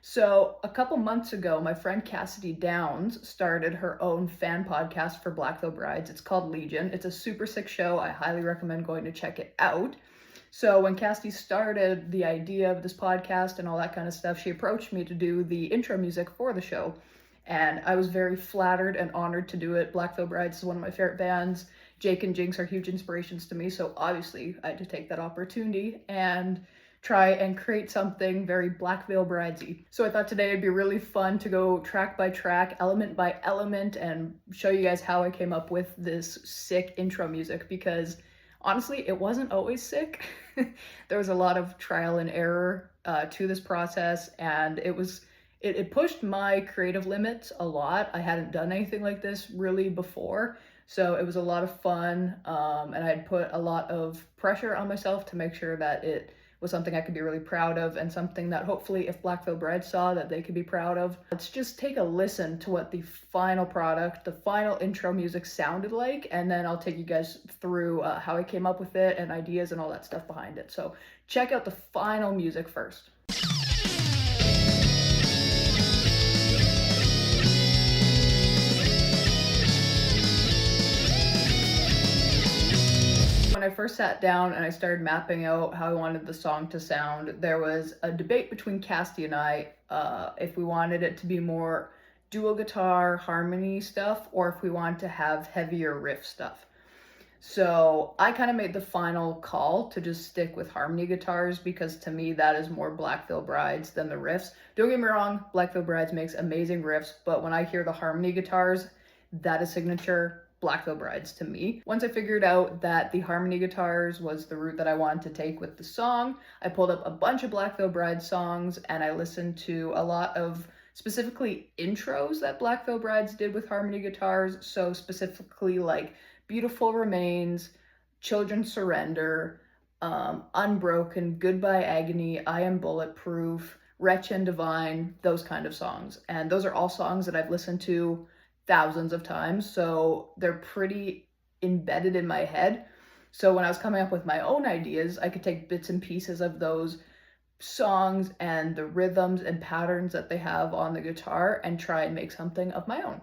So, a couple months ago, my friend Cassidy Downs started her own fan podcast for Black Veil Brides. It's called Legion. It's a super sick show. I highly recommend going to check it out. So, when Cassidy started the idea of this podcast and all that kind of stuff, she approached me to do the intro music for the show. And I was very flattered and honored to do it. Black Veil Brides is one of my favorite bands. Jake and Jinx are huge inspirations to me. So, obviously, I had to take that opportunity and try and create something very Black Veil Bridesy. So I thought today it'd be really fun to go track by track, element by element, and show you guys how I came up with this sick intro music, because honestly, it wasn't always sick. There was a lot of trial and error to this process, and it pushed my creative limits a lot. I hadn't done anything like this really before, so it was a lot of fun, and I had put a lot of pressure on myself to make sure that it was something I could be really proud of, and something that hopefully if Black Veil Brides saw, that they could be proud of. Let's just take a listen to what the final product, the final intro music sounded like, and then I'll take you guys through how I came up with it and ideas and all that stuff behind it. So check out the final music first. When I first sat down and I started mapping out how I wanted the song to sound, there was a debate between Cassidy and I if we wanted it to be more dual guitar, harmony stuff, or if we wanted to have heavier riff stuff. So I kind of made the final call to just stick with harmony guitars, because to me that is more Black Veil Brides than the riffs. Don't get me wrong, Black Veil Brides makes amazing riffs, but when I hear the harmony guitars, that is signature Black Veil Brides to me. Once I figured out that the harmony guitars was the route that I wanted to take with the song, I pulled up a bunch of Black Veil Brides songs and I listened to a lot of specifically intros that Black Veil Brides did with harmony guitars. So specifically like Beautiful Remains, Children Surrender, Unbroken, Goodbye Agony, I Am Bulletproof, Wretch and Divine, those kind of songs. And those are all songs that I've listened to thousands of times, so they're pretty embedded in my head. So when I was coming up with my own ideas, I could take bits and pieces of those songs and the rhythms and patterns that they have on the guitar and try and make something of my own.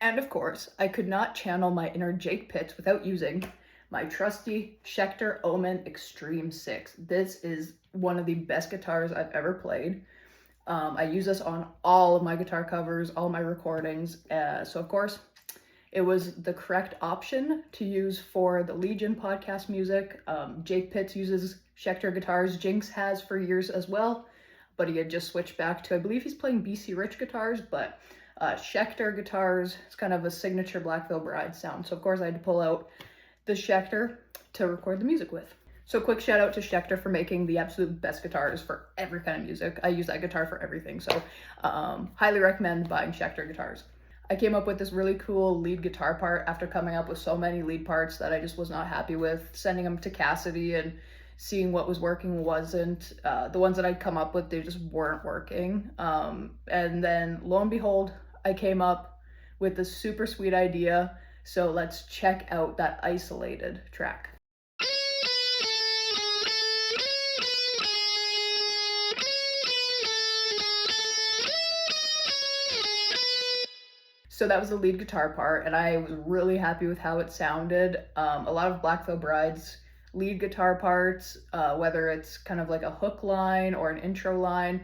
And of course, I could not channel my inner Jake Pitts without using my trusty Schecter Omen Extreme 6. This is one of the best guitars I've ever played. I use this on all of my guitar covers, all my recordings. So of course, it was the correct option to use for the Legion podcast music. Jake Pitts uses Schecter guitars. Jinx has for years as well, but he had just switched back to, I believe he's playing BC Rich guitars, but Schecter guitars, it's kind of a signature Black Veil Bride sound. So of course I had to pull out the Schecter to record the music with. So quick shout out to Schecter for making the absolute best guitars for every kind of music. I use that guitar for everything, so highly recommend buying Schecter guitars. I came up with this really cool lead guitar part after coming up with so many lead parts that I just was not happy with, sending them to Cassidy and seeing what was working, wasn't. The ones that I'd come up with, they just weren't working. And then lo and behold, I came up with this super sweet idea. So let's check out that isolated track. So that was the lead guitar part, and I was really happy with how it sounded. A lot of Black Veil Brides lead guitar parts, whether it's kind of like a hook line or an intro line,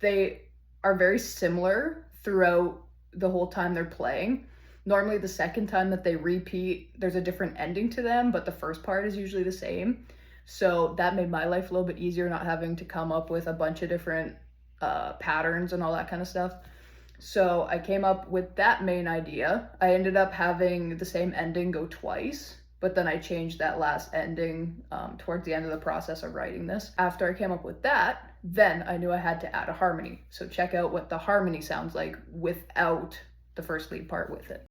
they are very similar throughout the whole time they're playing. Normally the second time that they repeat, there's a different ending to them, but the first part is usually the same. So that made my life a little bit easier, not having to come up with a bunch of different patterns and all that kind of stuff. So I came up with that main idea. I ended up having the same ending go twice, but then I changed that last ending towards the end of the process of writing this. After I came up with that, then I knew I had to add a harmony. So check out what the harmony sounds like without the first lead part with it.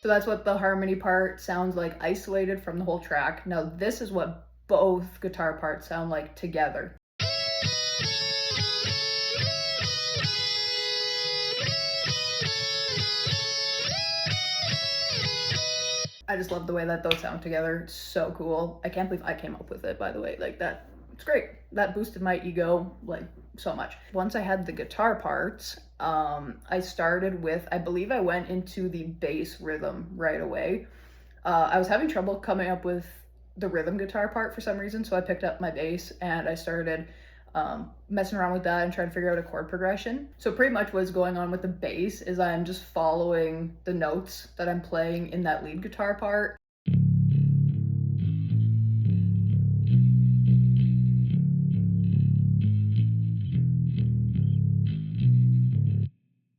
So that's what the harmony part sounds like isolated from the whole track. Now this is what both guitar parts sound like together. I just love the way that those sound together. It's so cool. I can't believe I came up with it, by the way. Like that, it's great. That boosted my ego like so much. Once I had the guitar parts, I started with, I believe I went into the bass rhythm right away. I was having trouble coming up with the rhythm guitar part for some reason, so I picked up my bass and I started messing around with that and trying to figure out a chord progression. So pretty much what's going on with the bass is I'm just following the notes that I'm playing in that lead guitar part.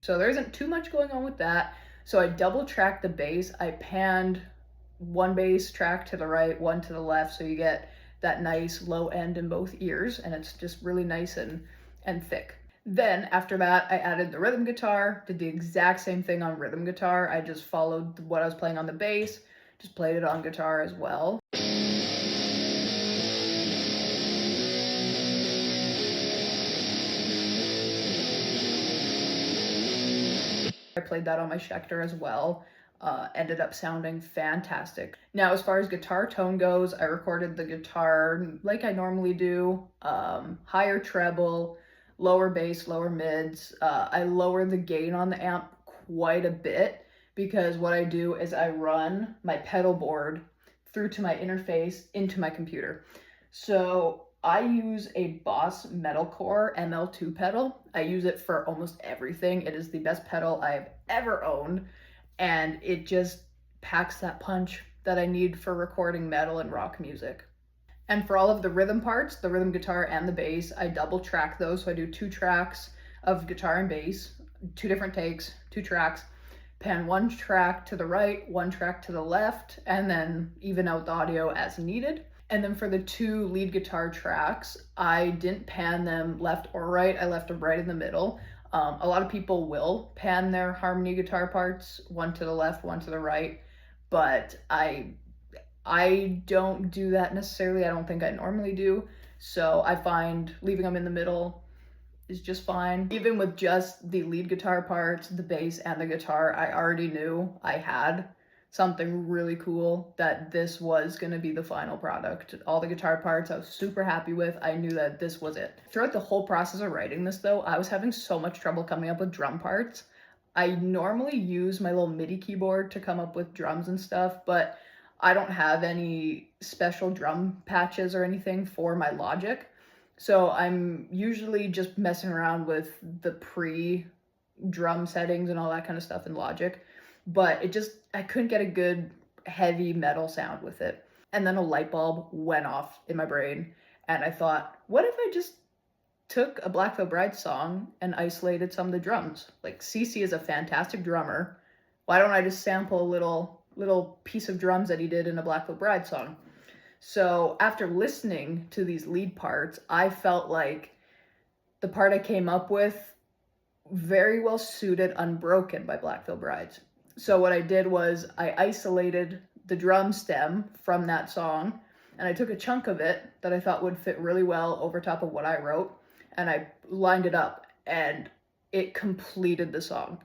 So there isn't too much going on with that. So I double tracked the bass. I panned one bass track to the right, one to the left, so you get that nice low end in both ears, and it's just really nice and thick. Then after that, I added the rhythm guitar, did the exact same thing on rhythm guitar. I just followed what I was playing on the bass, just played it on guitar as well. I played that on my Schecter as well. Ended up sounding fantastic. Now, as far as guitar tone goes, I recorded the guitar like I normally do, higher treble, lower bass, lower mids. I lower the gain on the amp quite a bit because what I do is I run my pedal board through to my interface into my computer. So I use a Boss Metalcore ML2 pedal. I use it for almost everything. It is the best pedal I've ever owned, and it just packs that punch that I need for recording metal and rock music. And for all of the rhythm parts, the rhythm guitar and the bass, I double track those. So I do 2 tracks of guitar and bass, 2 different takes, 2 tracks, pan 1 track to the right, 1 track to the left, and then even out the audio as needed. And then for the 2 lead guitar tracks, I didn't pan them left or right. I left them right in the middle. A lot of people will pan their harmony guitar parts, 1 to the left, 1 to the right, but I don't do that necessarily. I don't think I normally do. So I find leaving them in the middle is just fine. Even with just the lead guitar parts, the bass, and the guitar, I already knew I had something really cool, that this was going to be the final product. All the guitar parts I was super happy with. I knew that this was it. Throughout the whole process of writing this though, I was having so much trouble coming up with drum parts. I normally use my little MIDI keyboard to come up with drums and stuff, but I don't have any special drum patches or anything for my Logic. So I'm usually just messing around with the pre-drum settings and all that kind of stuff in Logic. But I couldn't get a good heavy metal sound with it. And then a light bulb went off in my brain, and I thought, what if I just took a Black Veil Bride song and isolated some of the drums? Like, CC is a fantastic drummer. Why don't I just sample a little piece of drums that he did in a Black Veil Bride song? So after listening to these lead parts, I felt like the part I came up with very well suited Unbroken by Black Veil Brides. So what I did was I isolated the drum stem from that song, and I took a chunk of it that I thought would fit really well over top of what I wrote, and I lined it up, and it completed the song.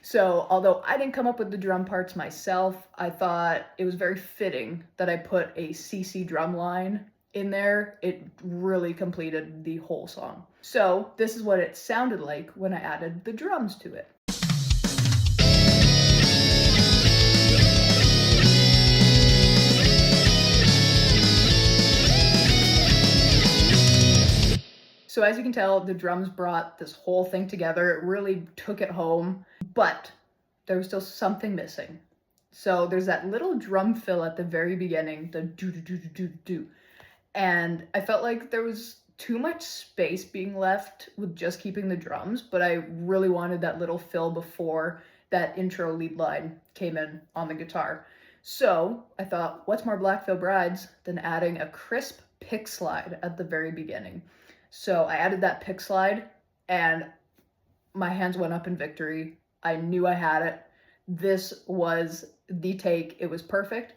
So although I didn't come up with the drum parts myself, I thought it was very fitting that I put a CC drum line in there. It really completed the whole song. So this is what it sounded like when I added the drums to it. So as you can tell, the drums brought this whole thing together. It really took it home, but there was still something missing. So there's that little drum fill at the very beginning, the do-do-do-do-do-do. And I felt like there was too much space being left with just keeping the drums, but I really wanted that little fill before that intro lead line came in on the guitar. So I thought, what's more Black Veil Brides than adding a crisp pick slide at the very beginning? So I added that pick slide, and my hands went up in victory. I knew I had it. This was the take. It was perfect.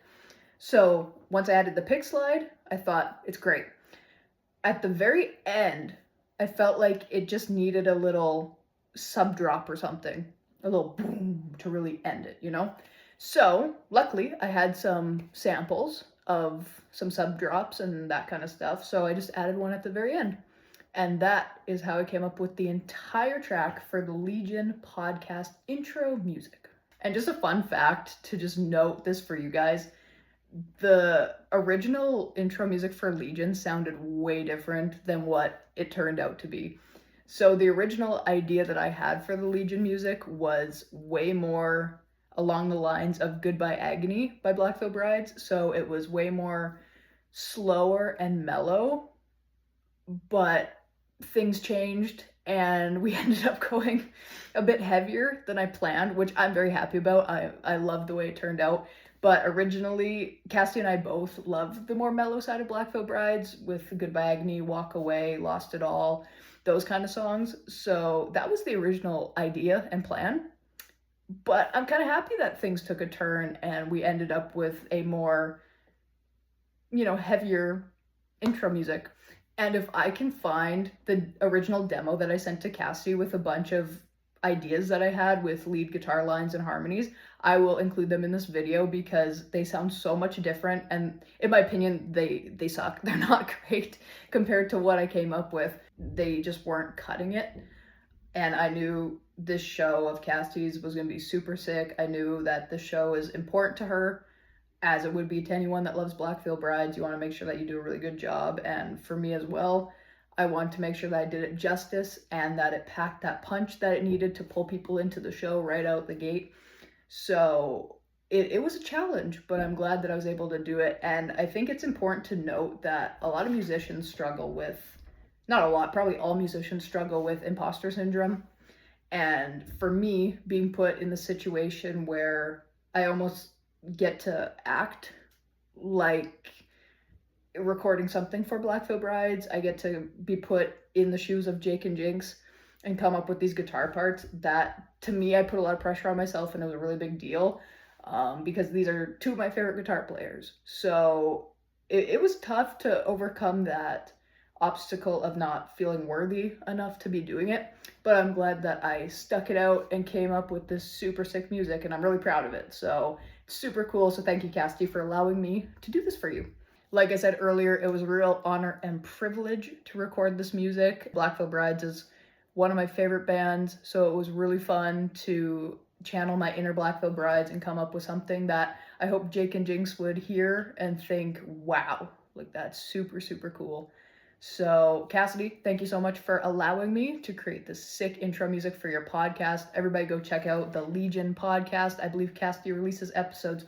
So once I added the pick slide, I thought, it's great. At the very end, I felt like it just needed a little sub drop or something, a little boom to really end it, you know? So luckily I had some samples of some sub drops and that kind of stuff. So I just added one at the very end. And that is how I came up with the entire track for the Legion podcast intro music. And just a fun fact to just note this for you guys, the original intro music for Legion sounded way different than what it turned out to be. So the original idea that I had for the Legion music was way more along the lines of Goodbye Agony by Black Veil Brides. So it was way more slower and mellow, but things changed and we ended up going a bit heavier than I planned, which I'm very happy about. I love the way it turned out. But originally, Cassie and I both loved the more mellow side of Black Veil Brides with Goodbye Agony, Walk Away, Lost It All, those kind of songs. So that was the original idea and plan. But I'm kind of happy that things took a turn and we ended up with a more, heavier intro music. And if I can find the original demo that I sent to Cassie with a bunch of ideas that I had with lead guitar lines and harmonies, I will include them in this video because they sound so much different. And in my opinion, they suck. They're not great compared to what I came up with. They just weren't cutting it. And I knew this show of Cassie's was going to be super sick. I knew that the show is important to her, as it would be to anyone that loves Black Veil Brides. You want to make sure that you do a really good job. And for me as well, I wanted to make sure that I did it justice and that it packed that punch that it needed to pull people into the show right out the gate. So it was a challenge, but I'm glad that I was able to do it. And I think it's important to note that a lot of musicians struggle with, not a lot, probably all musicians struggle with imposter syndrome. And for me, being put in the situation where I almost get to act like recording something for Black Veil Brides, I get to be put in the shoes of Jake and Jinx and come up with these guitar parts that, to me, I put a lot of pressure on myself, and it was a really big deal because these are two of my favorite guitar players. So it was tough to overcome that obstacle of not feeling worthy enough to be doing it, but I'm glad that I stuck it out and came up with this super sick music, and I'm really proud of it. So it's super cool. So thank you, Cassidy, for allowing me to do this for you. Like I said earlier, it was a real honor and privilege to record this music. Black Veil Brides is one of my favorite bands, so it was really fun to channel my inner Black Veil Brides and come up with something that I hope Jake and Jinx would hear and think, wow, like that's super, super cool. So Cassidy, thank you so much for allowing me to create this sick intro music for your podcast. Everybody go check out the Legion podcast. I believe Cassidy releases episodes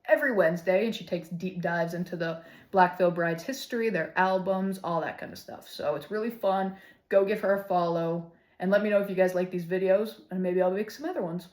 every Wednesday, and she takes deep dives into the Black Veil Brides history, their albums, all that kind of stuff. So it's really fun. Go give her a follow and let me know if you guys like these videos, and maybe I'll make some other ones.